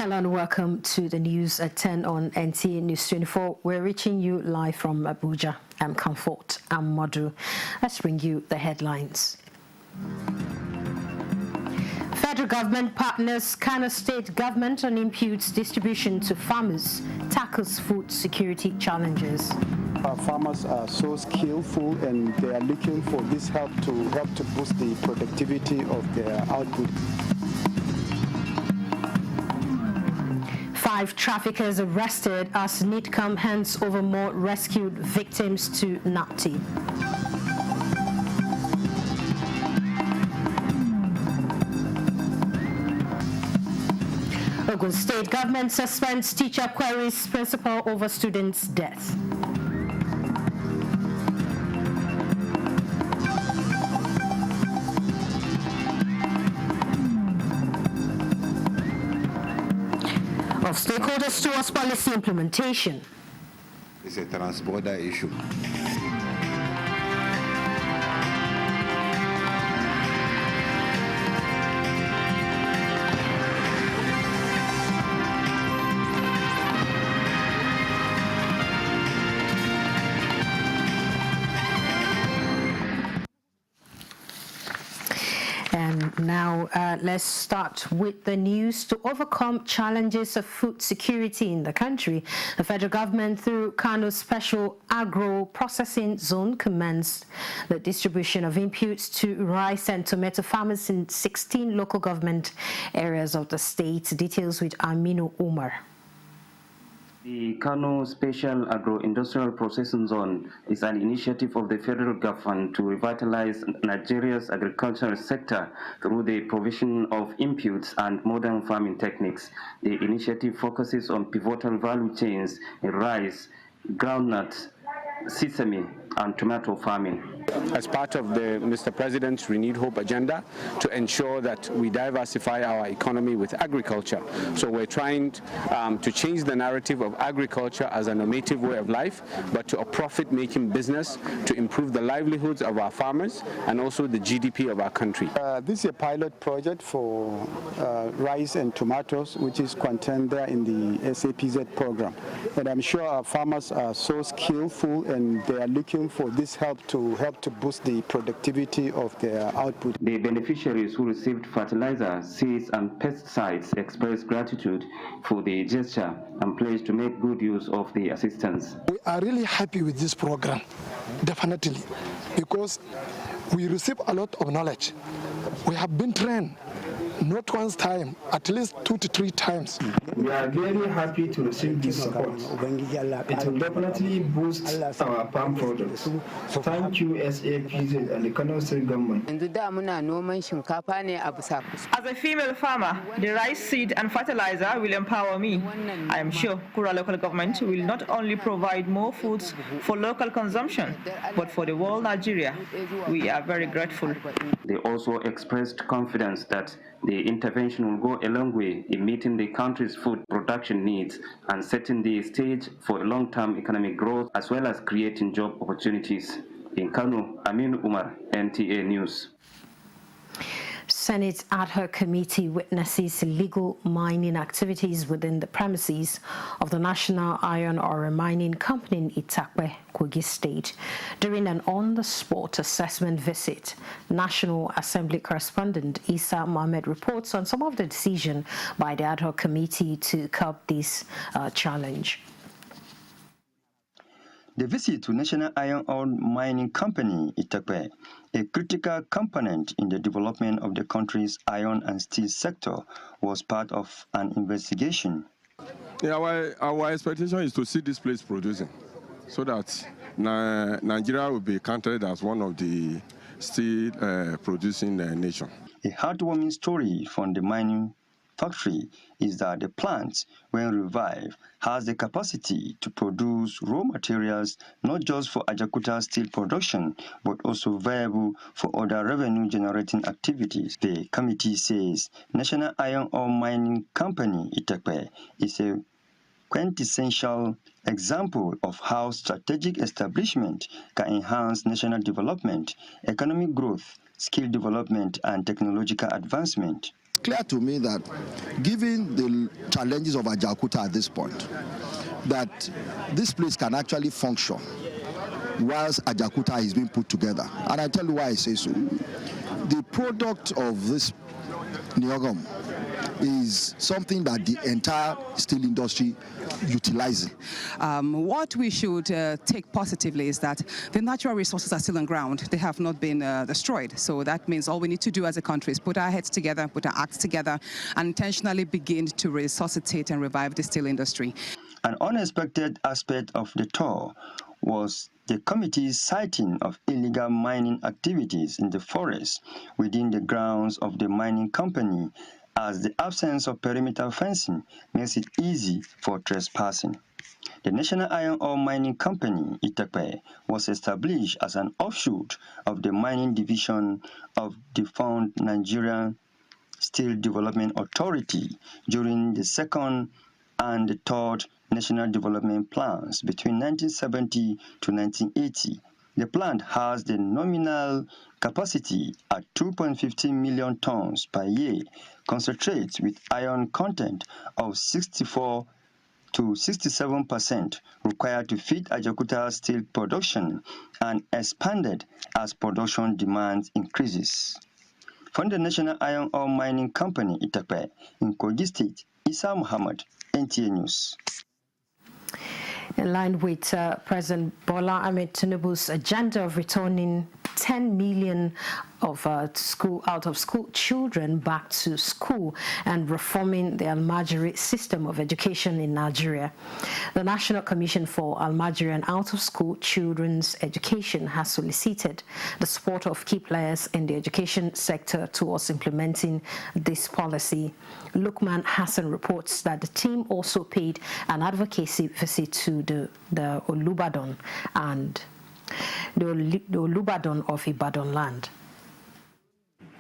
Hello and welcome to the news at 10 on NTA News 24. We're reaching you live from Abuja. I'm Comfort. I'm Madu. Let's bring you the headlines. Federal government partners Kano State government on imputes distribution to farmers, tackles food security challenges. Our farmers are so skillful and they are looking for this help to boost the productivity of their output. 5 traffickers arrested as NITCAM hands over more rescued victims to NAPTI. Ogun State government suspends teacher queries principal over student's death. Of stakeholders towards policy implementation. It's a trans-border issue. And now let's start with the news. To overcome challenges of food security in the country, the federal government, through Kano's Special Agro Processing Zone, commenced the distribution of inputs to rice and tomato farmers in 16 local government areas of the state. Details with Aminu Umar. The Kano Special Agro-Industrial Processing Zone is an initiative of the federal government to revitalize Nigeria's agricultural sector through the provision of inputs and modern farming techniques. The initiative focuses on pivotal value chains in rice, groundnuts, sesame, and tomato farming. As part of the Mr. President's Renewed Hope agenda to ensure that we diversify our economy with agriculture. So we're trying to change the narrative of agriculture as a normative way of life, but to a profit-making business to improve the livelihoods of our farmers and also the GDP of our country. This is a pilot project for rice and tomatoes, which is contained there in the SAPZ program. And I'm sure our farmers are so skillful and they are looking for this help to boost the productivity of their output. The beneficiaries who received fertilizer, seeds, and pesticides expressed gratitude for the gesture and pledged to make good use of the assistance. We are really happy with this program, definitely, because we receive a lot of knowledge. We have been trained, not once time, at least 2 to 3 times. We are very happy to receive this support. It will definitely boost our palm products. Thank you, SAPZ and the Kano State government. As a female farmer, the rice seed and fertilizer will empower me. I am sure Kura local government will not only provide more foods for local consumption, but for the whole Nigeria. We are very grateful. They also expressed confidence that the intervention will go a long way in meeting the country's food production needs and setting the stage for long-term economic growth as well as creating job opportunities. In Kano, Aminu Umar, NTA News. Senate ad hoc committee witnesses illegal mining activities within the premises of the National Iron Ore Mining Company in Itakpe, Kogi State. During an on-the-spot assessment visit, National Assembly correspondent Isa Mohammed reports on some of the decision by the ad hoc committee to curb this challenge. The visit to National Iron Ore Mining Company, Itakpe, a critical component in the development of the country's iron and steel sector, was part of an investigation. Yeah, our expectation is to see this place producing, so that Nigeria will be counted as one of the steel producing nation. A heartwarming story from the mining factory is that the plant, when revived, has the capacity to produce raw materials not just for Ajakuta steel production, but also viable for other revenue-generating activities. The committee says National Iron Ore Mining Company, Itakpe, is a quintessential example of how strategic establishment can enhance national development, economic growth, skill development, and technological advancement. clear to me that given the challenges of Ajaokuta at this point, that this place can actually function whilst Ajaokuta is being put together. And I tell you why I say so. The product of this Nyogom is something that the entire steel industry utilizes. What we should take positively is that the natural resources are still on ground. They have not been destroyed. So that means all we need to do as a country is put our heads together, put our acts together, and intentionally begin to resuscitate and revive the steel industry. An unexpected aspect of the tour was the committee's citing of illegal mining activities in the forest within the grounds of the mining company, as the absence of perimeter fencing makes it easy for trespassing. The National Iron Ore Mining Company, Itakpe, was established as an offshoot of the mining division of the defunct Nigerian Steel Development Authority during the second and the third national development plans between 1970 to 1980. The plant has the nominal capacity at 2.15 million tons per year, concentrates with iron content of 64 to 67% required to feed Ajaokuta steel production, and expanded as production demand increases. From the National Iron Ore Mining Company, Itakpe, in Kogi State, Isa Muhammad, NTA News. In line with President Bola Ahmed Tinubu's agenda of returning 10 million of out-of-school children back to school and reforming the Almajiri system of education in Nigeria, the National Commission for Almajiri and Out-of-School Children's Education has solicited the support of key players in the education sector towards implementing this policy. Lukman Hassan reports that the team also paid an advocacy visit to the Olubadan and the Olubadan of Ibadan land.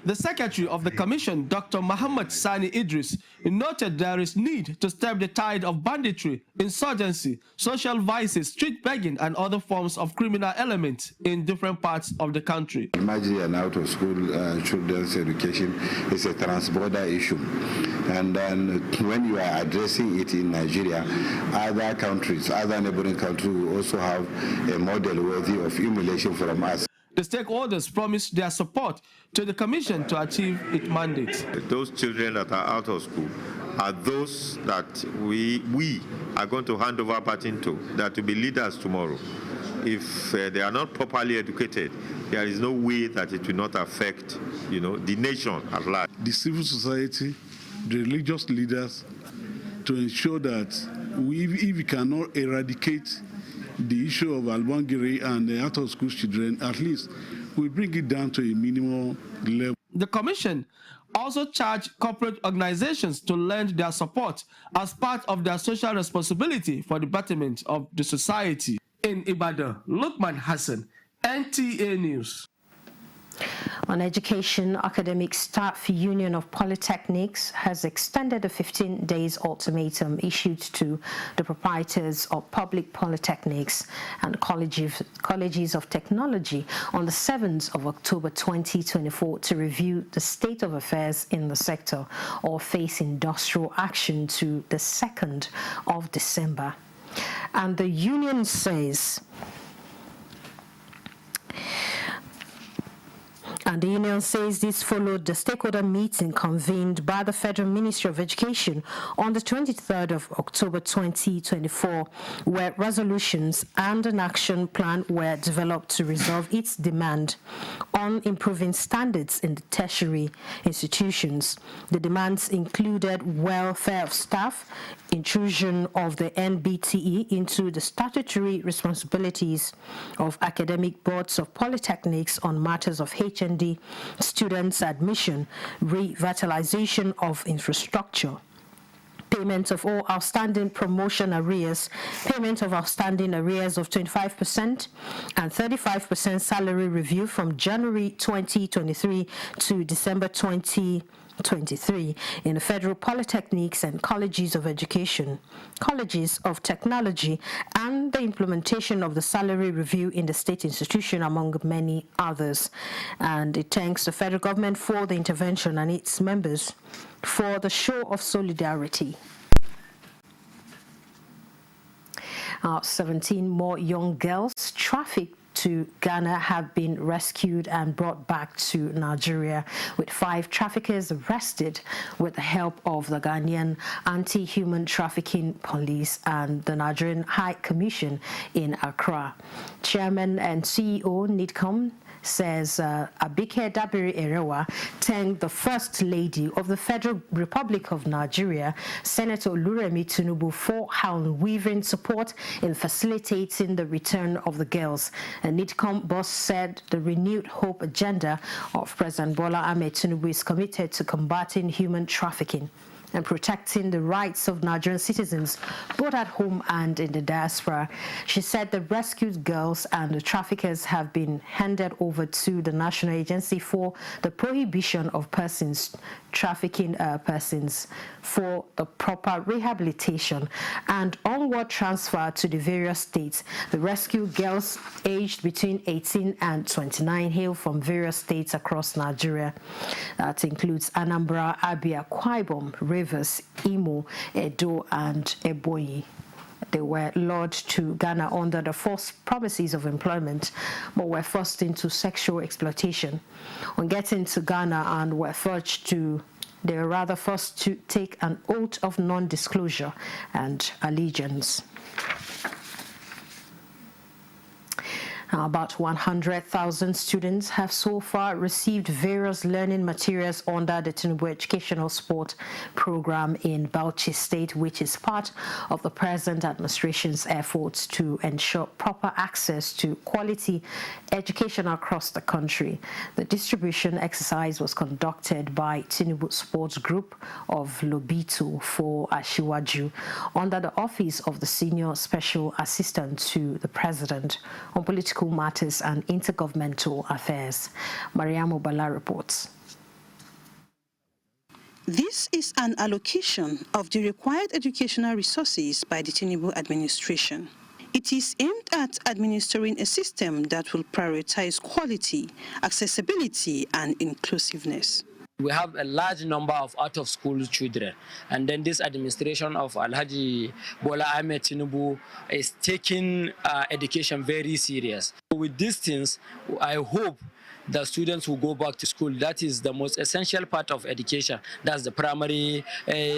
The secretary of the commission, Dr. Muhammad Sani Idris, noted there is need to stem the tide of banditry, insurgency, social vices, street begging, and other forms of criminal elements in different parts of the country. Almajiri and out-of-school children's education is a transborder issue. And then when you are addressing it in Nigeria, other countries, other neighboring countries will also have a model worthy of emulation from us. The stakeholders promised their support to the commission to achieve its mandate. Those children that are out of school are those that we are going to hand over baton to, that will be leaders tomorrow. If they are not properly educated, there is no way that it will not affect, the nation at large. The civil society, the religious leaders, to ensure that if we cannot eradicate the issue of Almajiri and the out-of-school children, at least we bring it down to a minimal level. The commission also charged corporate organizations to lend their support as part of their social responsibility for the betterment of the society. In Ibadan, Lukman Hassan, NTA News. On education, Academic Staff Union of Polytechnics has extended a 15 days ultimatum issued to the proprietors of public polytechnics and colleges of technology on the 7th of October 2024 to review the state of affairs in the sector or face industrial action to the 2nd of December. And the union says this followed the stakeholder meeting convened by the Federal Ministry of Education on the 23rd of October 2024, where resolutions and an action plan were developed to resolve its demand on improving standards in the tertiary institutions. The demands included welfare of staff, intrusion of the NBTE into the statutory responsibilities of academic boards of polytechnics on matters of HND, students' admission, revitalization of infrastructure, payment of all outstanding promotion arrears, payment of outstanding arrears of 25% and 35% salary review from January 2023 to December 2023 23 in the federal polytechnics and colleges of education, colleges of technology, and the implementation of the salary review in the state institution, among many others. And it thanks the federal government for the intervention and its members for the show of solidarity. 17 more young girls trafficked to Ghana have been rescued and brought back to Nigeria, with 5 traffickers arrested with the help of the Ghanaian Anti-Human Trafficking Police and the Nigerian High Commission in Accra. Chairman and CEO NIDCOM says Abike Dabiri Erewa thanked the First Lady of the Federal Republic of Nigeria, Senator Oluremi Tinubu, for her unwavering support in facilitating the return of the girls. And NIDCOM boss said the renewed hope agenda of President Bola Ahmed Tinubu is committed to combating human trafficking and protecting the rights of Nigerian citizens, both at home and in the diaspora. She said the rescued girls and the traffickers have been handed over to the National Agency for the Prohibition of Persons Trafficking Persons for the proper rehabilitation and onward transfer to the various states. The rescued girls aged between 18 and 29 hail from various states across Nigeria. That includes Anambra, Abia, Akwa Ibom, Rivers, Imo, Edo, and Ebonyi. They were lured to Ghana under the false promises of employment, but were forced into sexual exploitation. On getting to Ghana and were forced to take an oath of non-disclosure and allegiance. About 100,000 students have so far received various learning materials under the Tinubu Educational Sport Program in Bauchi State, which is part of the present administration's efforts to ensure proper access to quality education across the country. The distribution exercise was conducted by Tinubu Sports Group of Lobito for Ashiwaju under the Office of the Senior Special Assistant to the President on Political Matters and Intergovernmental Affairs. Mariam Obala reports. This is an allocation of the required educational resources by the Tinubu administration. It is aimed at administering a system that will prioritize quality, accessibility, and inclusiveness. We have a large number of out-of-school children, and then this administration of Alhaji Bola Ahmed Tinubu is taking education very serious. With these things, I hope the students will go back to school. That is the most essential part of education. That's the primary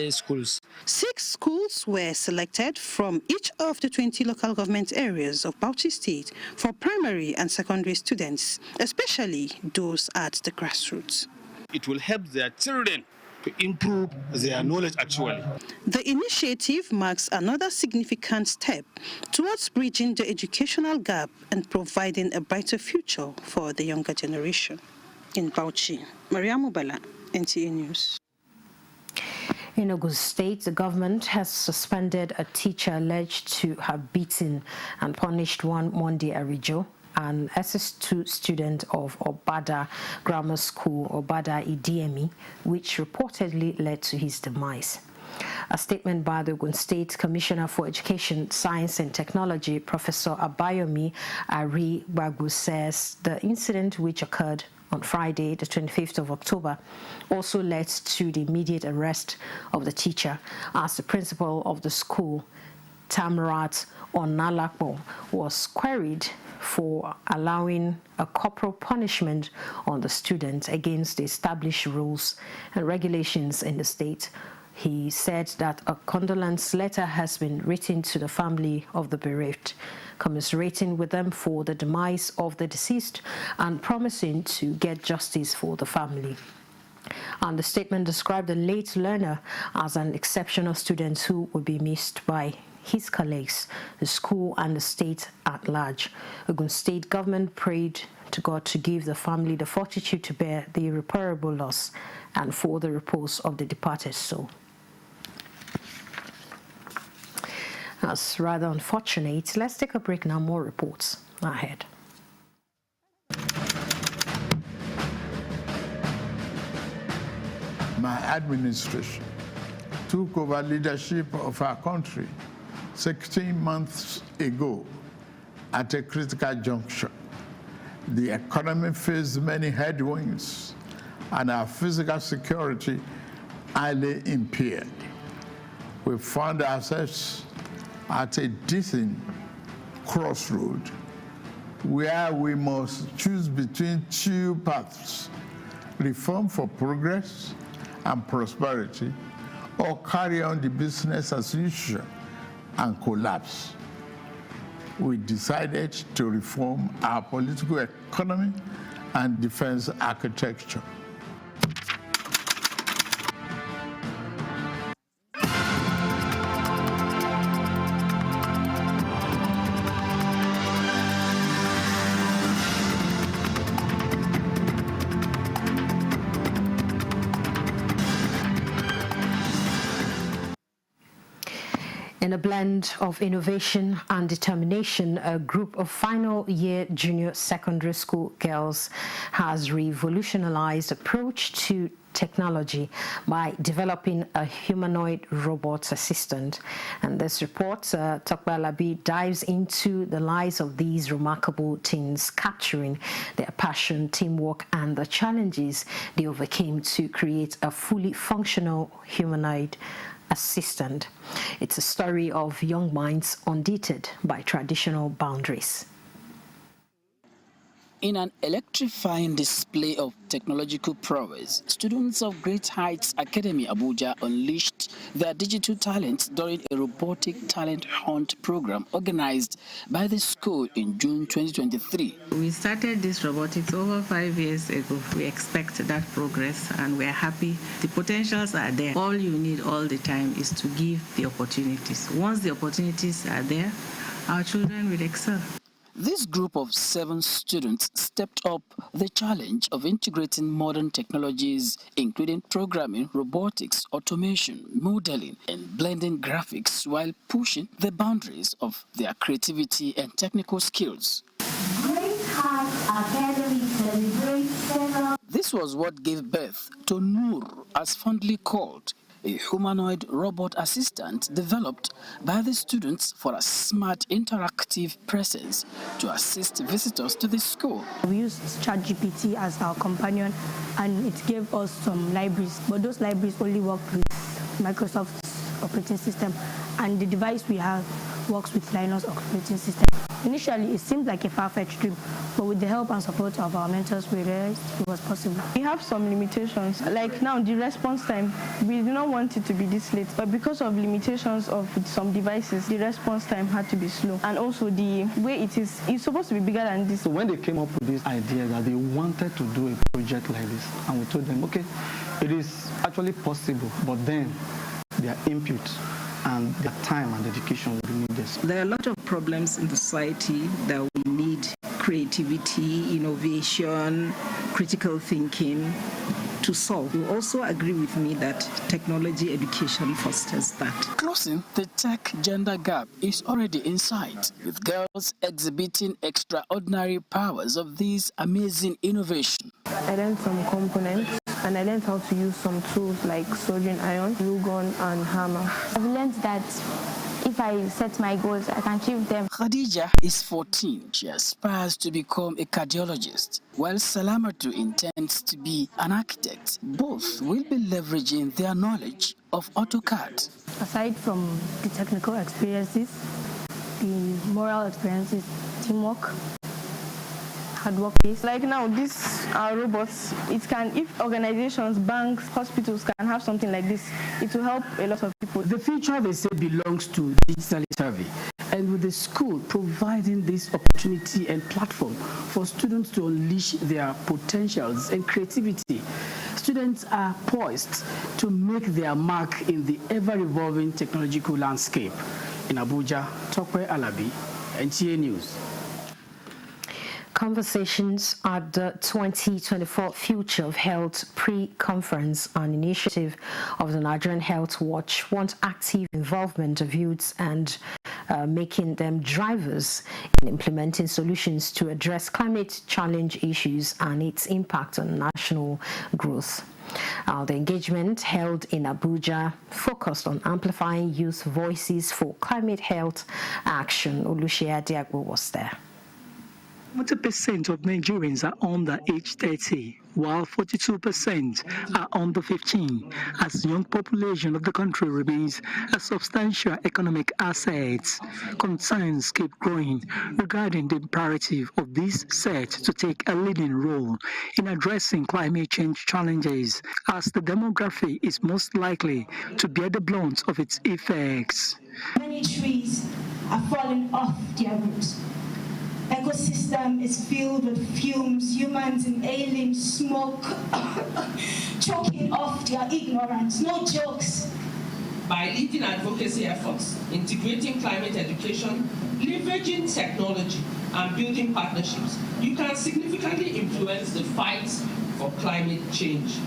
schools. 6 schools were selected from each of the 20 local government areas of Bauchi State for primary and secondary students, especially those at the grassroots. It will help their children to improve their knowledge actually. The initiative marks another significant step towards bridging the educational gap and providing a brighter future for the younger generation. In Bauchi, Mariam Obala, NTA News. In Ogun State, the government has suspended a teacher alleged to have beaten and punished one Monday Arijo, an SS2 student of Obada Grammar School, Obada Idiemi, which reportedly led to his demise. A statement by the Ogun State Commissioner for Education, Science and Technology, Professor Abayomi Ari-Bagu, says the incident, which occurred on Friday, the 25th of October, also led to the immediate arrest of the teacher, as the principal of the school, Tamarat Onalapo, was queried for allowing a corporal punishment on the student against the established rules and regulations in the state. He said that a condolence letter has been written to the family of the bereaved, commiserating with them for the demise of the deceased and promising to get justice for the family. And the statement described the late learner as an exceptional student who would be missed by his colleagues, the school, and the state at large. Ogun State government prayed to God to give the family the fortitude to bear the irreparable loss and for the repose of the departed soul. That's rather unfortunate. Let's take a break now. More reports ahead. my administration took over leadership of our country 16 months ago at a critical juncture. The economy faced many headwinds and our physical security highly impaired. We found ourselves at a distant crossroad where we must choose between two paths: reform for progress and prosperity, or carry on the business as usual and collapse. We decided to reform our political economy and defense architecture. In a blend of innovation and determination, a group of final-year junior secondary school girls has revolutionized approach to technology by developing a humanoid robot assistant. And this report, Tokwe Alabi, dives into the lives of these remarkable teens, capturing their passion, teamwork, and the challenges they overcame to create a fully functional humanoid assistant. It's a story of young minds undeterred by traditional boundaries. In an electrifying display of technological prowess, students of Great Heights Academy, Abuja, unleashed their digital talents during a robotic talent hunt program organized by the school in June 2023. We started this robotics over 5 years ago. We expect that progress and we are happy. The potentials are there. All you need all the time is to give the opportunities. Once the opportunities are there, our children will excel. This group of 7 students stepped up the challenge of integrating modern technologies, including programming, robotics, automation, modeling, and blending graphics while pushing the boundaries of their creativity and technical skills. Great Heights Academy celebrates several. This was what gave birth to Noor, as fondly called, a humanoid robot assistant developed by the students for a smart interactive presence to assist visitors to the school. We used ChatGPT as our companion and it gave us some libraries, but those libraries only worked with Microsoft's operating system, and the device we have works with Linux operating system. Initially, it seemed like a far-fetched dream, but with the help and support of our mentors, we realized it was possible. We have some limitations. Like now, the response time, we do not want it to be this late, but because of limitations of some devices, the response time had to be slow. And also the way it is, it's supposed to be bigger than this. So when they came up with this idea that they wanted to do a project like this, and we told them, okay, it is actually possible, but then their input and their time and dedication will need this. There are a lot of problems in the society that we need creativity, innovation, critical thinking to solve. You also agree with me that technology education fosters that. Closing the tech gender gap is already in sight, with girls exhibiting extraordinary powers of these amazing innovations. I learned some components and I learned how to use some tools like soldering iron, glue gun, and hammer. I've learned that if I set my goals, I can achieve them. Khadija is 14. She aspires to become a cardiologist, while Salamatu intends to be an architect. Both will be leveraging their knowledge of AutoCAD. Aside from the technical experiences, the moral experiences, teamwork, hard work. Like now, these are robots. It can, if organizations, banks, hospitals can have something like this, it will help a lot of people. The future, they say, belongs to digitally savvy. And with the school providing this opportunity and platform for students to unleash their potentials and creativity, students are poised to make their mark in the ever-evolving technological landscape. In Abuja, Tokwe Alabi, NTA News. Conversations at the 2024 Future of Health Pre-Conference, an initiative of the Nigerian Health Watch, wants active involvement of youths and making them drivers in implementing solutions to address climate challenge issues and its impact on national growth. The engagement held in Abuja focused on amplifying youth voices for climate health action. Oluseyi Adiagbo was there. 40% of Nigerians are under age 30, while 42% are under 15, as the young population of the country remains a substantial economic asset. Concerns keep growing regarding the imperative of this set to take a leading role in addressing climate change challenges, as the demography is most likely to bear the brunt of its effects. Many trees are falling off their roots. Ecosystem is filled with fumes, humans inhaling smoke, choking off their ignorance. No jokes. By leading advocacy efforts, integrating climate education, leveraging technology, and building partnerships, you can significantly influence the fight for climate change.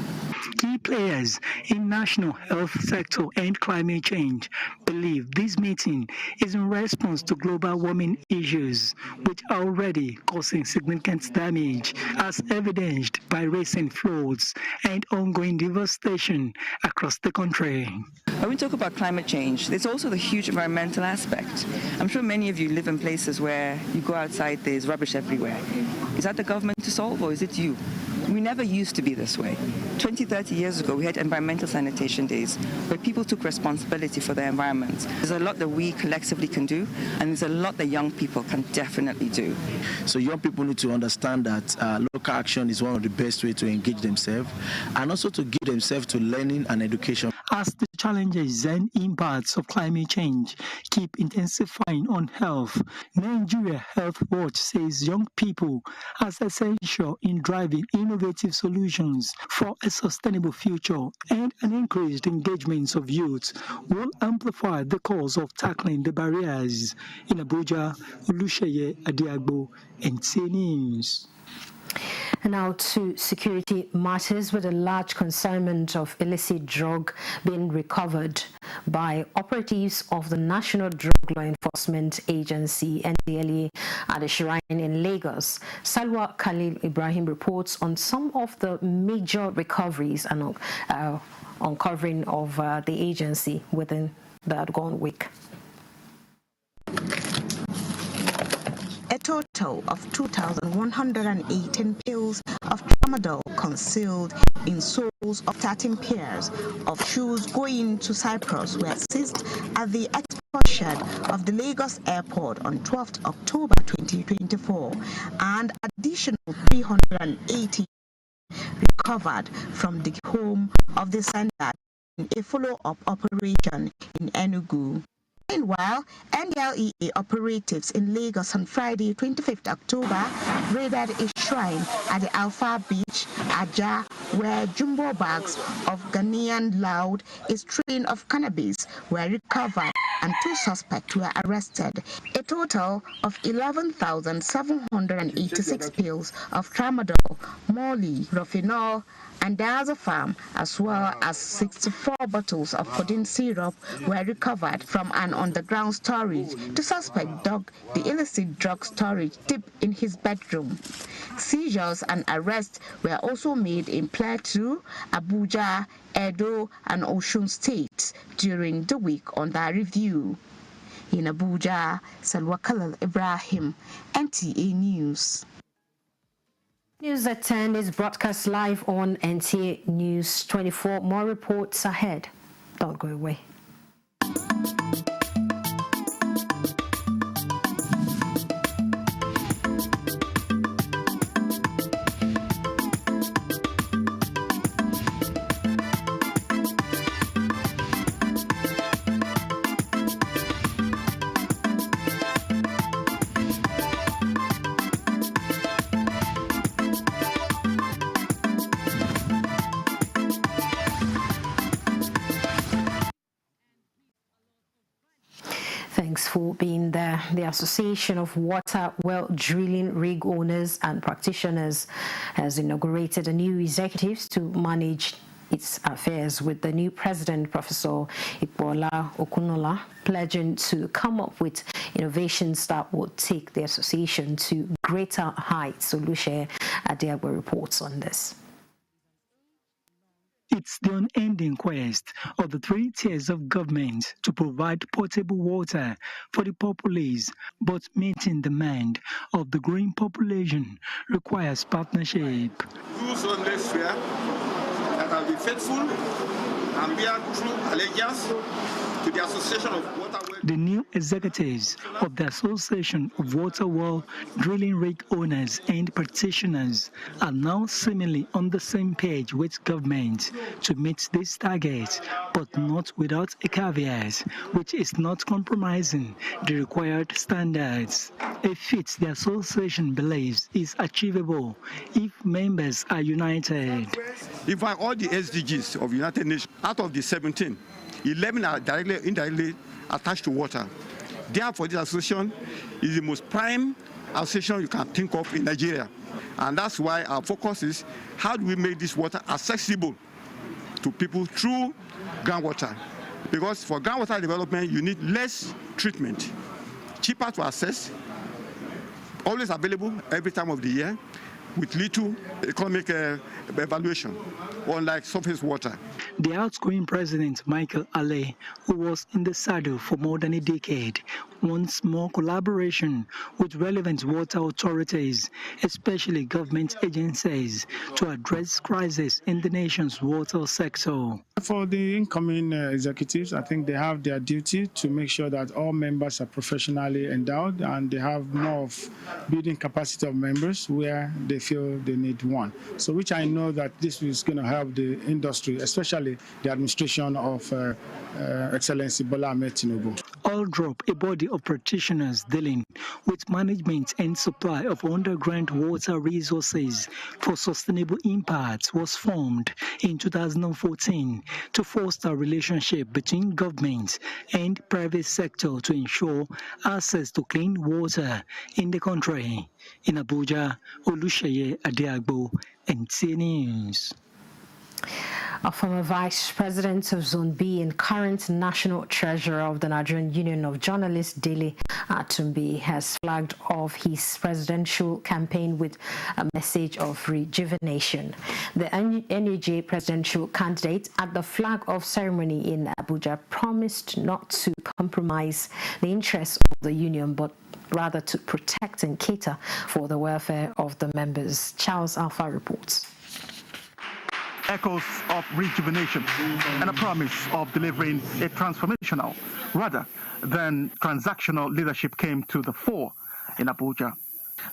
Key players in national health sector and climate change believe this meeting is in response to global warming issues, which are already causing significant damage, as evidenced by recent floods and ongoing devastation across the country. When we talk about climate change, there's also the huge environmental aspect. I'm sure many of you live in places where you go outside, there's rubbish everywhere. Is that the government to solve, or is it you? We never used to be this way. 20, 30 years ago, we had environmental sanitation days where people took responsibility for their environment. There's a lot that we collectively can do, and there's a lot that young people can definitely do. So young people need to understand that local action is one of the best ways to engage themselves, and also to give themselves to learning and education. As the challenges and impacts of climate change keep intensifying on health, Nigeria Health Watch says young people are essential in driving innovative solutions for a sustainable future, and an increased engagement of youth will amplify the cause of tackling the barriers. In Abuja, Oluseyi Adiagbo, NTA News. And now to security matters, with a large consignment of illicit drug being recovered by operatives of the National Drug Law Enforcement Agency, NTA, at the Shrine in Lagos. Salwa Khalil Ibrahim reports on some of the major recoveries and uncovering of the agency within the outgone week. A total of 2,118 pills of tramadol concealed in soles of 13 pairs of shoes going to Cyprus were seized at the export shed of the Lagos airport on 12th October 2024, and additional 380 recovered from the home of the sender in a follow-up operation in Enugu. Meanwhile, NDLEA operatives in Lagos on Friday, 25th October, raided a shrine at the Alpha Beach, Abuja, where jumbo bags of Ghanaian loud, a strain of cannabis, were recovered and 2 suspects were arrested. A total of 11,786 pills of tramadol, molly, rofinol, and diazepam, as well as 64 bottles of codeine syrup, were recovered from an underground storage. The suspect dug the illicit drug storage deep in his bedroom. Seizures and arrests were also made in Plateau, Abuja, Edo, and Osun states during the week under review. In Abuja, Salwa Khalil Ibrahim, NTA News. News at 10 is broadcast live on NTA News 24. More reports ahead. Don't go away. Thanks for being there. The Association of Water Well Drilling Rig Owners and Practitioners has inaugurated a new executive to manage its affairs, with the new president, Professor Ipola Okunola, pledging to come up with innovations that would take the association to greater heights. Oluseyi Adiagbo reports on this. It's the unending quest of the three tiers of government to provide potable water for the populace, but meeting demand of the growing population requires partnership. Those on this sphere that will be faithful and bear true allegiance to the Association of Water Well. The new executives of the Association of Water Well Drilling Rig Owners and Practitioners are now seemingly on the same page with government to meet this target, but not without a caveat, which is not compromising the required standards. A feat the association believes is achievable if members are united. In fact, all the SDGs of United Nations, out of the 17, 11 are directly or indirectly attached to water. Therefore, this association is the most prime association you can think of in Nigeria. And that's why our focus is how do we make this water accessible to people through groundwater. Because for groundwater development, you need less treatment, cheaper to access, always available every time of the year, with little economic evaluation, unlike surface water. The outgoing president, Michael Ale, who was in the saddle for more than a decade, wants more collaboration with relevant water authorities, especially government agencies, to address crises in the nation's water sector. For the incoming executives, I think they have their duty to make sure that all members are professionally endowed and they have more of building capacity of members where they feel they need one. So which I know that this is going to help the industry, especially the administration of Excellency Bola Ahmed Tinubu. All drop a body of practitioners dealing with management and supply of underground water resources for sustainable impact was formed in 2014 to foster a relationship between government and private sector to ensure access to clean water in the country. In Abuja, Olusheye Adiagbo, NTA News. A former vice president of Zone B and current national treasurer of the Nigerian Union of Journalists, Dele Atumbi, has flagged off his presidential campaign with a message of rejuvenation. The NUJ presidential candidate at the flag-off ceremony in Abuja promised not to compromise the interests of the union, but rather to protect and cater for the welfare of the members. Charles Alpha reports. Echoes of rejuvenation and a promise of delivering a transformational rather than transactional leadership came to the fore in Abuja.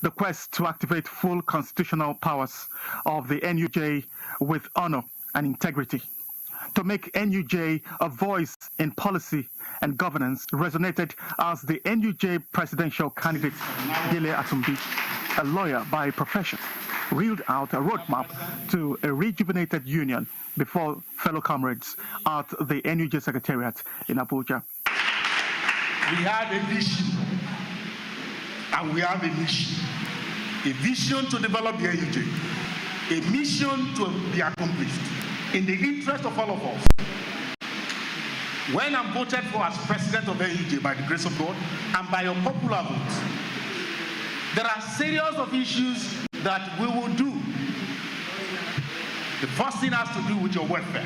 The quest to activate full constitutional powers of the NUJ with honor and integrity, to make NUJ a voice in policy and governance resonated as the NUJ presidential candidate Dele Atumbi, a lawyer by profession, reeled out a roadmap to a rejuvenated union before fellow comrades at the NUJ Secretariat in Abuja. We have a vision and we have a mission. A vision to develop the NUJ, a mission to be accomplished in the interest of all of us. When I'm voted for as president of NUJ by the grace of God and by your popular vote, there are series of issues that we will do. The first thing has to do with your welfare.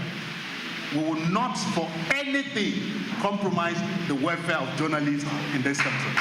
We will not for anything compromise the welfare of journalists in this country.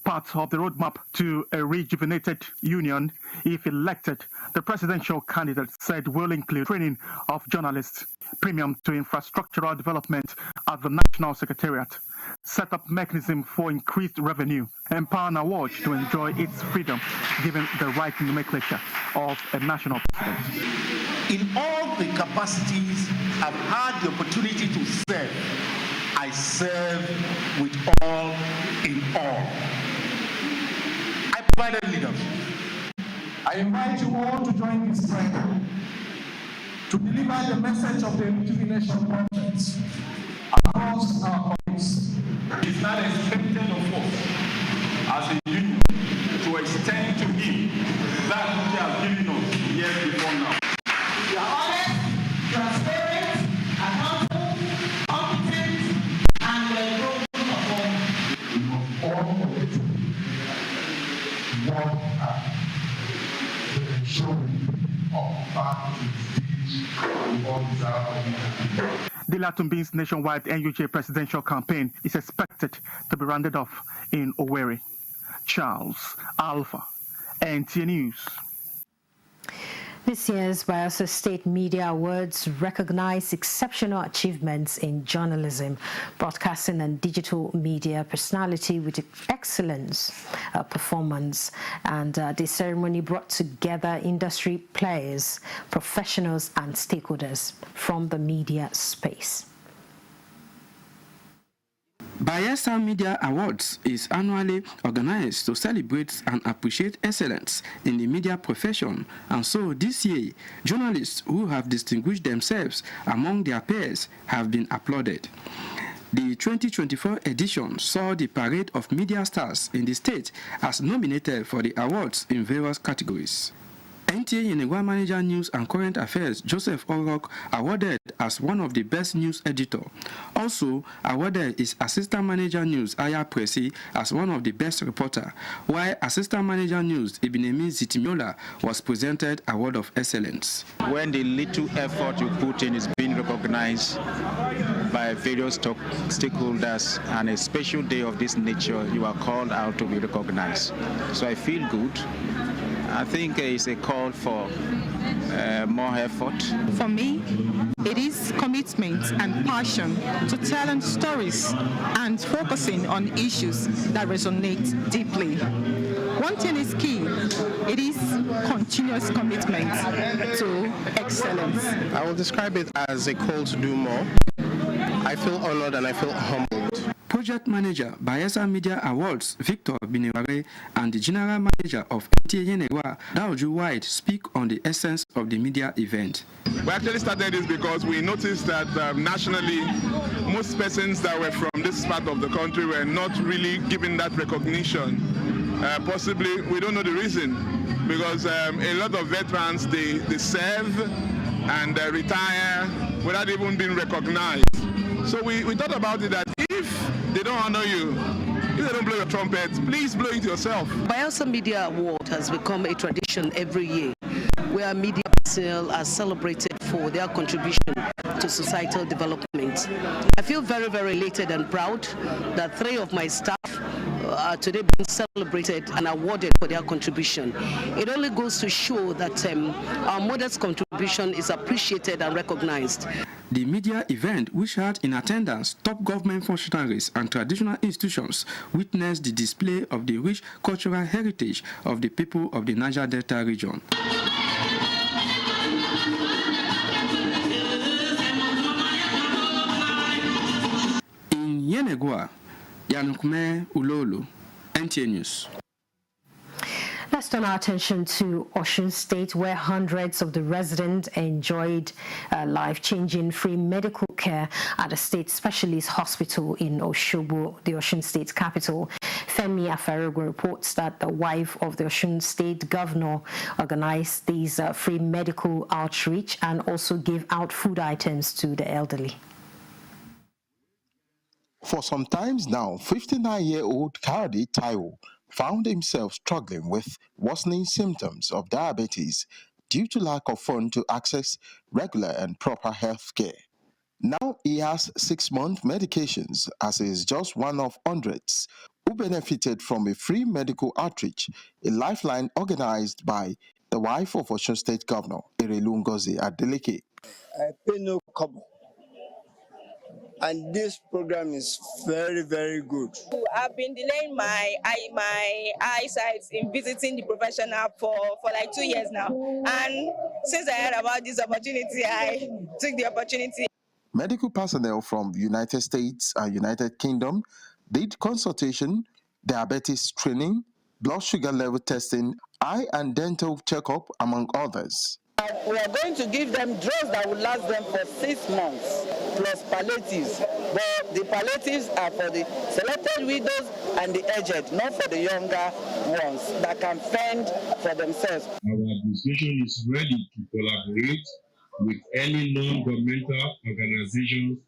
Part of the roadmap to a rejuvenated union, if elected, the presidential candidate said will include training of journalists, premium to infrastructural development at the National Secretariat, set up mechanism for increased revenue, empower NAWAJ to enjoy its freedom, given the right nomenclature of a national president. In all the capacities I've had the opportunity to serve, I serve with all in all. I provided leadership. I invite you all to join this prayer to deliver the message of the rejuvenation project across our countries. It's not expected of us as a union to extend to him that which he has given us years before now. You are honest, transparent, accountable, competent, and well perform. We must all commit to work hard to ensure we are back to this The Latumbin's nationwide NUJ presidential campaign is expected to be rounded off in Owerri. Charles Alpha, NTA News. This year's Bayelsa State Media Awards recognize exceptional achievements in journalism, broadcasting and digital media personality with excellence performance. And the ceremony brought together industry players, professionals and stakeholders from the media space. Bayelsa Media Awards is annually organized to celebrate and appreciate excellence in the media profession, and so this year, journalists who have distinguished themselves among their peers have been applauded. The 2024 edition saw the parade of media stars in the state as nominated for the awards in various categories. NTA Yenegua Manager News and Current Affairs Joseph Orok awarded as one of the best news editor. Also awarded is Assistant Manager News Aya Presi as one of the best reporter, while Assistant Manager News Ibinemi Zitimiola was presented Award of Excellence. When the little effort you put in is being recognized by various stakeholders, and a special day of this nature, you are called out to be recognized. So I feel good. I think it's a call for more effort. For me, it is commitment and passion to telling stories and focusing on issues that resonate deeply. One thing is key. It is continuous commitment to excellence. I will describe it as a call to do more. I feel honored and I feel humbled. Project Manager, Bayelsa Media Awards, Victor Bineware, and the General Manager of NTA Yenegua, Daoju White, speak on the essence of the media event. We actually started this because we noticed that nationally, most persons that were from this part of the country were not really given that recognition. Possibly, we don't know the reason, because a lot of veterans, they serve and retire without even being recognized. So we thought about it that if they don't honor you, if they don't blow your trumpet, please blow it yourself. Bayelsa Media Award has become a tradition every year, where media personnel are celebrated for their contribution to societal development. I feel very, very elated and proud that 3 of my staff are today being celebrated and awarded for their contribution. It only goes to show that our modest contribution is appreciated and recognized. The media event, which had in attendance top government functionaries and traditional institutions, witnessed the display of the rich cultural heritage of the people of the Niger Delta region. In Yenegua, Yanukume Ulolu, NTA News. Let's turn our attention to Osun State, where hundreds of the residents enjoyed life-changing free medical care at the state specialist hospital in Osogbo, the Osun State capital. Femi Afarogo reports that the wife of the Osun State governor organized these free medical outreach and also gave out food items to the elderly. For some time now, 59-year-old Kayode Taiwo found himself struggling with worsening symptoms of diabetes due to lack of funds to access regular and proper health care. Now he has 6-month medications, as he is just one of hundreds who benefited from a free medical outreach, a lifeline organized by the wife of Osun State Governor, Erelu Ngozi Adeleke. I pay no kobo. And this program is very, very good. I've been delaying my eyesight in visiting the professional for like 2 years now. And since I heard about this opportunity, I took the opportunity. Medical personnel from the United States and United Kingdom did consultation, diabetes screening, blood sugar level testing, eye and dental checkup, among others. We are going to give them drugs that will last them for 6 months, plus palliatives. But the palliatives are for the selected widows and the aged, not for the younger ones that can fend for themselves. Our administration is ready to collaborate with any non-governmental organizations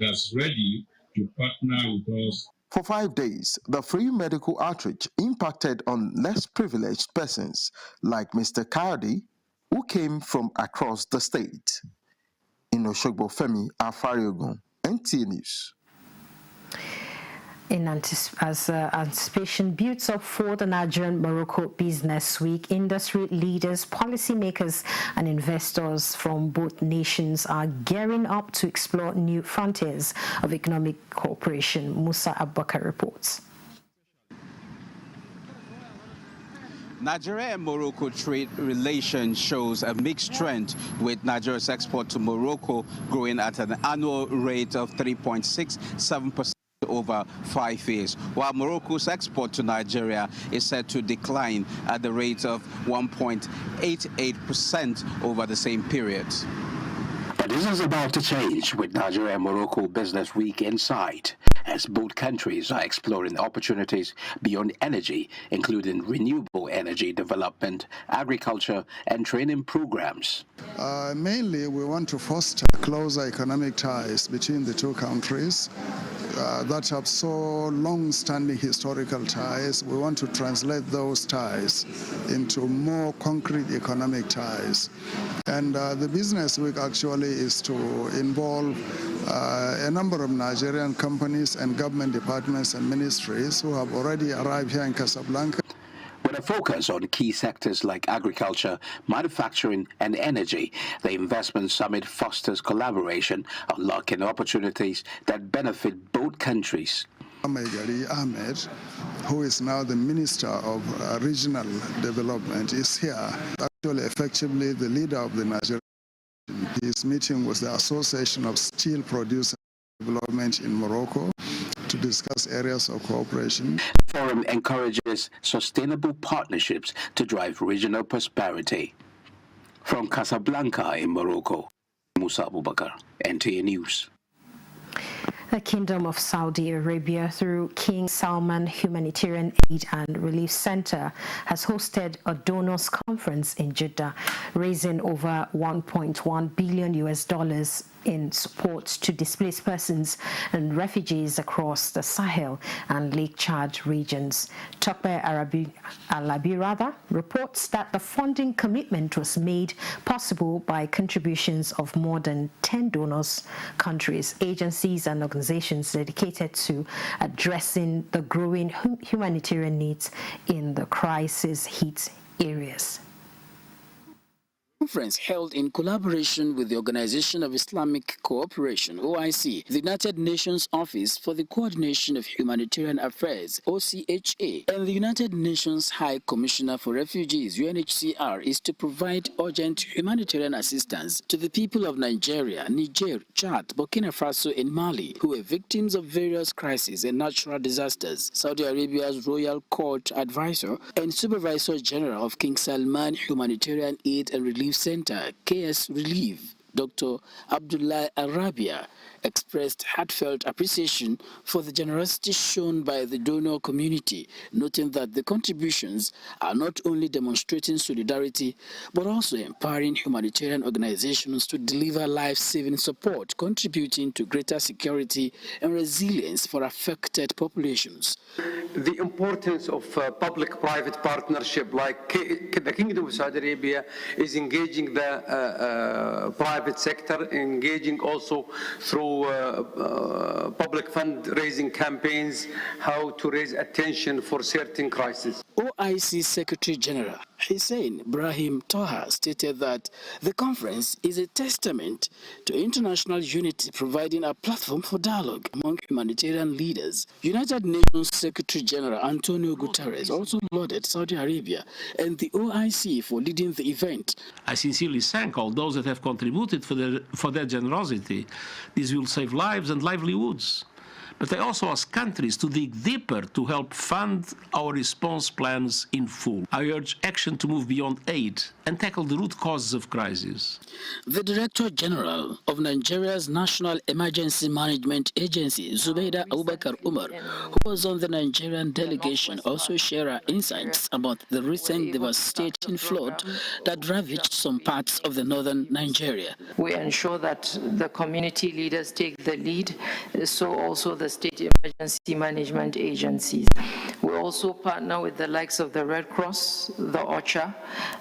that's ready to partner with us. For 5 days, the free medical outreach impacted on less privileged persons like Mr. Kayode, who came from across the state. In Oshogbo, Femi Afariogun, NTA News. As anticipation builds up for the Nigerian-Morocco Business Week, industry leaders, policymakers, and investors from both nations are gearing up to explore new frontiers of economic cooperation. Musa Abubakar reports. Nigeria and Morocco trade relations shows a mixed trend, with Nigeria's export to Morocco growing at an annual rate of 3.67% over 5 years, while Morocco's export to Nigeria is set to decline at the rate of 1.88% over the same period. But this is about to change with Nigeria and Morocco Business Week in sight, as both countries are exploring opportunities beyond energy, including renewable energy development, agriculture, and training programs. Mainly, we want to foster closer economic ties between the two countries that have so long-standing historical ties. We want to translate those ties into more concrete economic ties. And the Business Week actually is to involve a number of Nigerian companies and government departments and ministries who have already arrived here in Casablanca. With a focus on key sectors like agriculture, manufacturing, and energy, the Investment Summit fosters collaboration, unlocking opportunities that benefit both countries. Ahmed, who is now the Minister of Regional Development, is here. Actually, effectively, the leader of the Nigerian. He is meeting with the Association of Steel Producers Development in Morocco to discuss areas of cooperation. The forum encourages sustainable partnerships to drive regional prosperity. From Casablanca in Morocco, Musa Abubakar, NTA News. The Kingdom of Saudi Arabia, through King Salman Humanitarian Aid and Relief Center, has hosted a donors conference in Jeddah, raising over $1.1 billion in support to displaced persons and refugees across the Sahel and Lake Chad regions. Tope Alabi reports that the funding commitment was made possible by contributions of more than 10 donors, countries, agencies, and organizations dedicated to addressing the growing humanitarian needs in the crisis-hit areas. Conference held in collaboration with the Organization of Islamic Cooperation, OIC, the United Nations Office for the Coordination of Humanitarian Affairs, OCHA, and the United Nations High Commissioner for Refugees, UNHCR, is to provide urgent humanitarian assistance to the people of Nigeria, Niger, Chad, Burkina Faso, and Mali, who are victims of various crises and natural disasters. Saudi Arabia's Royal Court Advisor and Supervisor General of King Salman Humanitarian Aid and Relief Center, KS Relief, Dr. Abdullah Arabia, expressed heartfelt appreciation for the generosity shown by the donor community, noting that the contributions are not only demonstrating solidarity, but also empowering humanitarian organizations to deliver life-saving support, contributing to greater security and resilience for affected populations. The importance of public-private partnership, like the Kingdom of Saudi Arabia is engaging the private sector, engaging also through public fundraising campaigns, how to raise attention for certain crises. OIC Secretary General Hussein Ibrahim Toha stated that the conference is a testament to international unity, providing a platform for dialogue among humanitarian leaders. United Nations Secretary General Antonio Guterres also lauded Saudi Arabia and the OIC for leading the event. I sincerely thank all those that have contributed for their generosity. This will save lives and livelihoods. But I also ask countries to dig deeper to help fund our response plans in full. I urge action to move beyond aid and tackle the root causes of crisis. The Director General of Nigeria's National Emergency Management Agency, Zubaida Abubakar Umar, who was on the Nigerian delegation, also shared her insights about the recent devastating flood that ravaged some parts of the northern Nigeria. We ensure that the community leaders take the lead, so also the state emergency management agencies. We also partner with the likes of the Red Cross, the OCHA,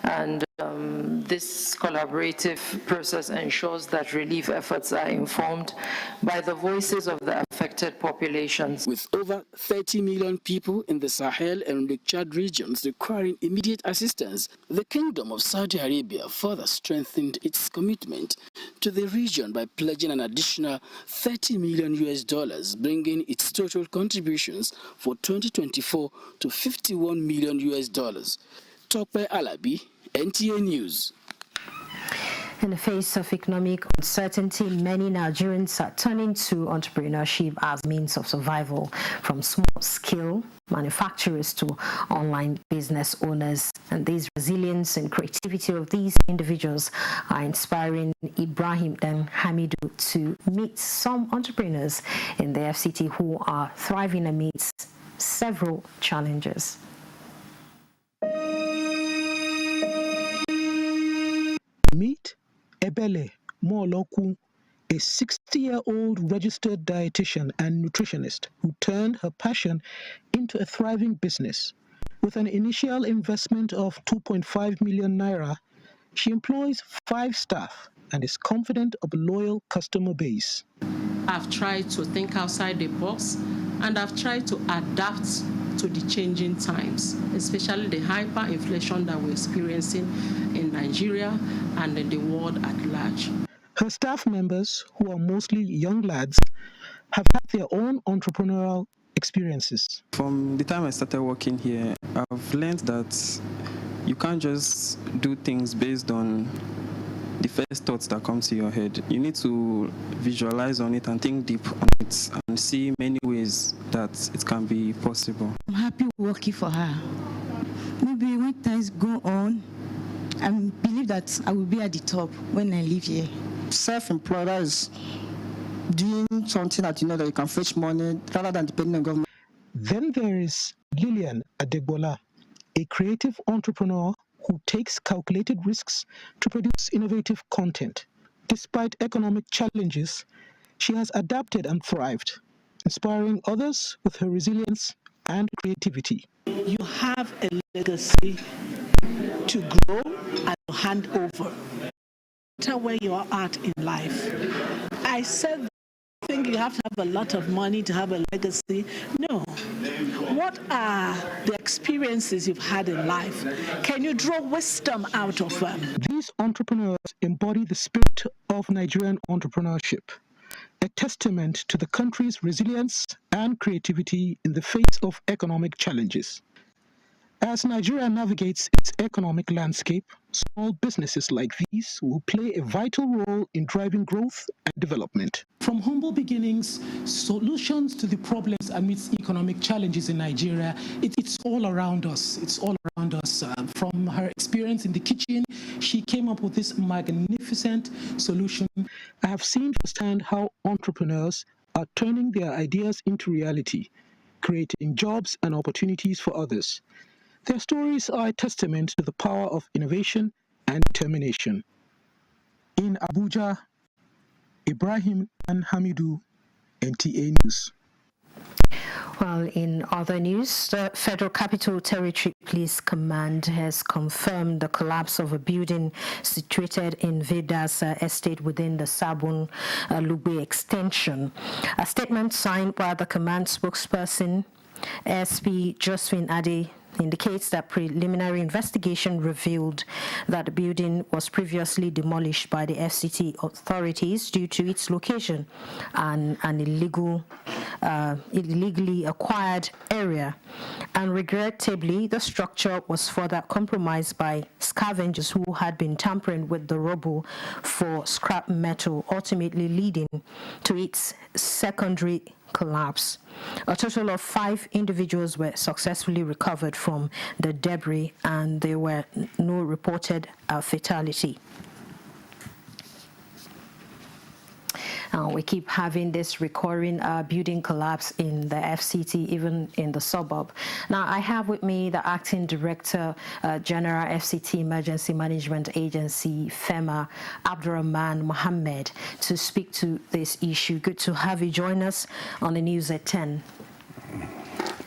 and This collaborative process ensures that relief efforts are informed by the voices of the affected populations. With over 30 million people in the Sahel and the Chad regions requiring immediate assistance, the Kingdom of Saudi Arabia further strengthened its commitment to the region by pledging an additional $30 million, bringing its total contributions for 2024 to $51 million. Tope Alabi, NTA News. In the face of economic uncertainty, many Nigerians are turning to entrepreneurship as means of survival, from small-scale manufacturers to online business owners. And this resilience and creativity of these individuals are inspiring Ibrahim and Hamidu to meet some entrepreneurs in the FCT who are thriving amidst several challenges. Meet Ebele Moloku, a 60-year-old registered dietitian and nutritionist who turned her passion into a thriving business. With an initial investment of 2.5 million naira, she employs 5 staff and is confident of a loyal customer base. I've tried to think outside the box, and I've tried to adapt to the changing times, especially the hyperinflation that we're experiencing in Nigeria and in the world at large. Her staff members, who are mostly young lads, have had their own entrepreneurial experiences. From the time I started working here, I've learned that you can't just do things based on the first thoughts that come to your head. You need to visualize on it and think deep on it and see many ways that it can be possible. I'm happy working for her. Maybe when things go on, I believe that I will be at the top when I leave here. Self-employed is doing something that you know that you can fetch money rather than depending on government. Then there is Lillian Adegbola, a creative entrepreneur who takes calculated risks to produce innovative content. Despite economic challenges, she has adapted and thrived, inspiring others with her resilience and creativity. You have a legacy to grow and to hand over. No matter where you are at in life. I said, I think you have to have a lot of money to have a legacy. No. What are the experiences you've had in life? Can you draw wisdom out of them? These entrepreneurs embody the spirit of Nigerian entrepreneurship, a testament to the country's resilience and creativity in the face of economic challenges. As Nigeria navigates its economic landscape, small businesses like these will play a vital role in driving growth and development. From humble beginnings, solutions to the problems amidst economic challenges in Nigeria, it's all around us. It's all around us. From her experience in the kitchen, she came up with this magnificent solution. I have seen firsthand how entrepreneurs are turning their ideas into reality, creating jobs and opportunities for others. Their stories are a testament to the power of innovation and determination. In Abuja, Ibrahim and Hamidu, NTA News. Well, in other news, the Federal Capital Territory Police Command has confirmed the collapse of a building situated in Veda's estate within the Sabon Lugbe extension. A statement signed by the command spokesperson, SP Josephine Ade, indicates that preliminary investigation revealed that the building was previously demolished by the FCT authorities due to its location and an illegally acquired area. And regrettably, the structure was further compromised by scavengers who had been tampering with the rubble for scrap metal, ultimately leading to its secondary collapse. A total of 5 individuals were successfully recovered from the debris, and there were no reported fatality. We keep having this recurring building collapse in the FCT, even in the suburb. Now, I have with me the Acting Director General FCT Emergency Management Agency, FEMA, Abdurrahman Mohammed, to speak to this issue. Good to have you join us on the news at 10.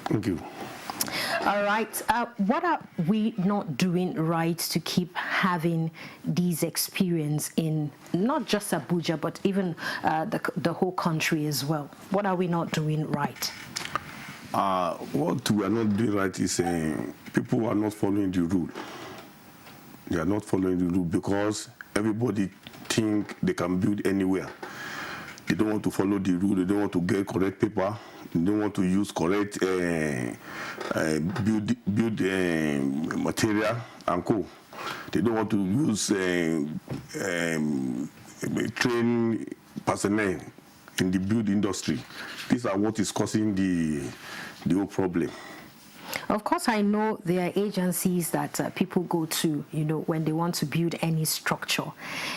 Thank you. All right. What are we not doing right to keep having these experience in not just Abuja, but even the whole country as well? What are we not doing right? What we are not doing right is people are not following the rule. They are not following the rule because everybody think they can build anywhere. They don't want to follow the rule. They don't want to get correct paper. They don't want to use correct build material and co. They don't want to use train personnel in the build industry. These are what is causing the whole problem. Of course, I know there are agencies that people go to, when they want to build any structure.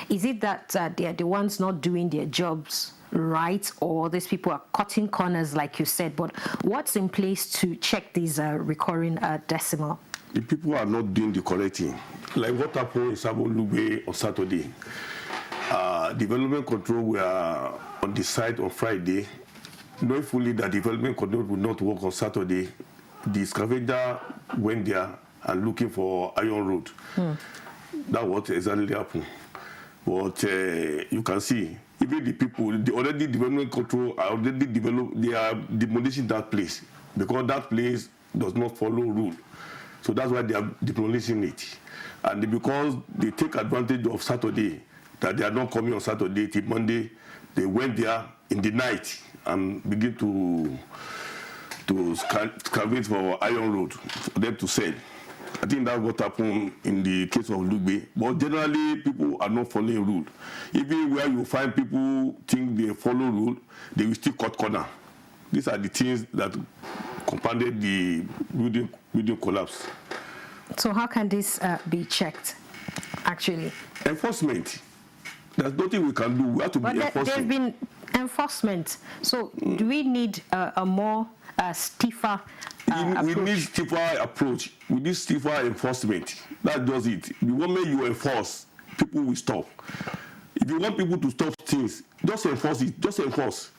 Is it that they are the ones not doing their jobs right, or these people are cutting corners, like you said? But what's in place to check these recurring decimal? The people are not doing the correct thing. Like what happened in Sabolugbe on Saturday. Development control were on the site on Friday, knowing fully that development control would not work on Saturday. The scavenger went there and looking for iron road. That's what exactly happened. But you can see, even the people, the already development control are already developed, they are demolishing that place because that place does not follow rule. So that's why they are demolishing it. And because they take advantage of Saturday, that they are not coming on Saturday till Monday, they went there in the night and begin to scavenge for iron road for them to sell. I think that's what happened in the case of Lugbe. But generally, people are not following rule. Even where you find people think they follow rule, they will still cut corner. These are the things that compounded the building collapse. So how can this be checked, actually? Enforcement. There's nothing we can do. We have to be enforcing. There's been enforcement. So do we need a more stiffer approach? We need stiffer approach. We need stiffer enforcement. That does it. The moment you enforce, people will stop. If you want people to stop things, just enforce it. Just enforce.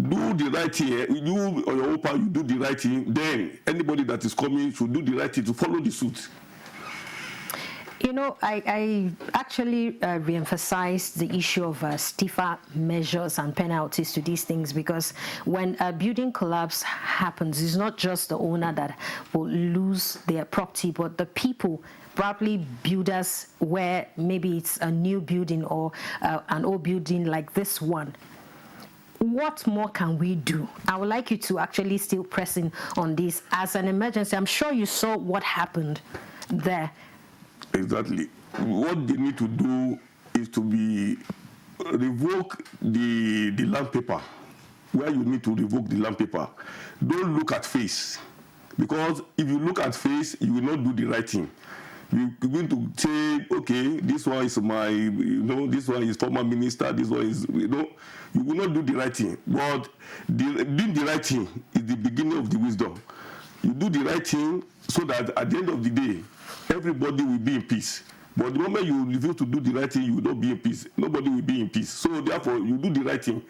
Do the right thing. You on your own part, you do the right thing. Then anybody that is coming should do the right thing to follow the suit. I actually re-emphasized the issue of stiffer measures and penalties to these things, because when a building collapse happens, it's not just the owner that will lose their property, but the people, probably builders, where maybe it's a new building or an old building like this one. What more can we do? I would like you to actually still pressing on this as an emergency. I'm sure you saw what happened there. Exactly. What they need to do is to revoke the land paper. Where you need to revoke the land paper, don't look at face, because if you look at face, you will not do the right thing. You're going to say, okay, this one is this one is former minister, this one is, you will not do the right thing. But doing the right thing is the beginning of the wisdom. You do the right thing so that at the end of the day, everybody will be in peace. But the moment you refuse to do the right thing, you will not be in peace. Nobody will be in peace. So therefore, you do the right thing.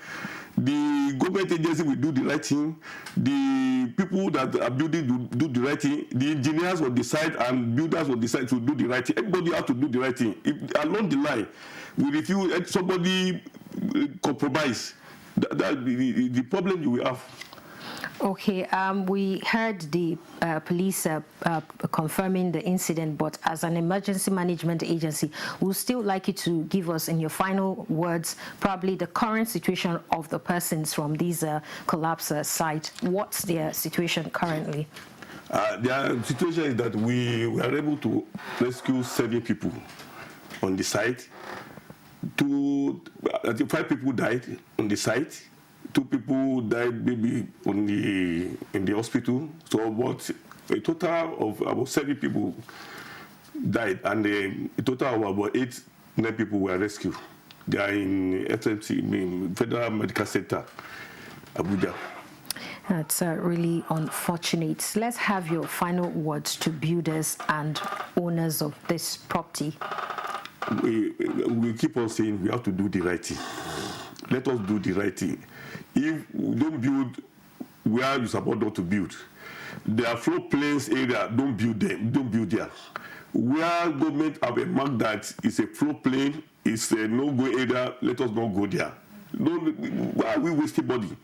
The government agency will do the right thing. The people that are building do the right thing. The engineers will decide and builders will decide to do the right thing. Everybody has to do the right thing. If along the line, we refuse, somebody compromise, that's the problem you will have. Okay, we heard the police confirming the incident, but as an emergency management agency, we'd still like you to give us, in your final words, probably the current situation of the persons from these collapse site. What's their situation currently? Their situation is that we were able to rescue 7 people on the site. 5 people died on the site. 2 people died maybe in the hospital. So about a total of about 7 people died, and a total of about 9 people were rescued. They are in FMC, Federal Medical Center, Abuja. That's really unfortunate. Let's have your final words to builders and owners of this property. We keep on saying we have to do the right thing. Let us do the right thing. If we don't build where you support not to build. There are floodplains area, don't build there. Where government have a mark that is a floodplain, it's a no-go area, let us not go there. Why are we wasting money?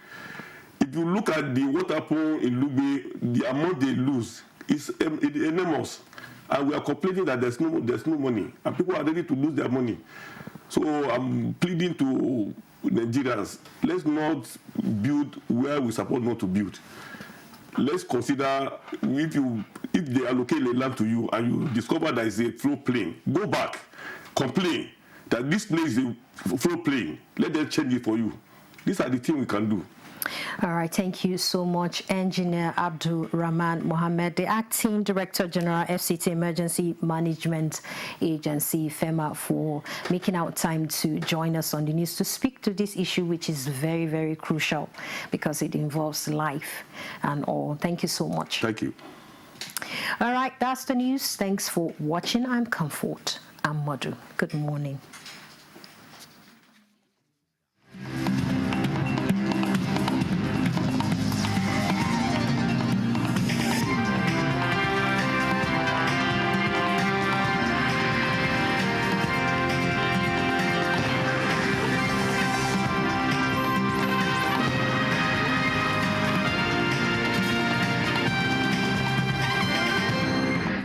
If you look at the water pool in Lube, the amount they lose is enormous. And we are complaining that there's no money. And people are ready to lose their money. So I'm pleading to Nigerians, let's not build where we support not to build. Let's consider if they allocate the land to you and you discover that it's a floodplain, go back, complain that this place is a floodplain. Let them change it for you. These are the things we can do. All right, thank you so much, Engineer Abdul Rahman Mohammed, the Acting Director General, FCT Emergency Management Agency, FEMA, for making out time to join us on the news to speak to this issue, which is very, very crucial because it involves life and all. Thank you so much. Thank you. All right, that's the news. Thanks for watching. I'm Comfort. I'm Madu. Good morning.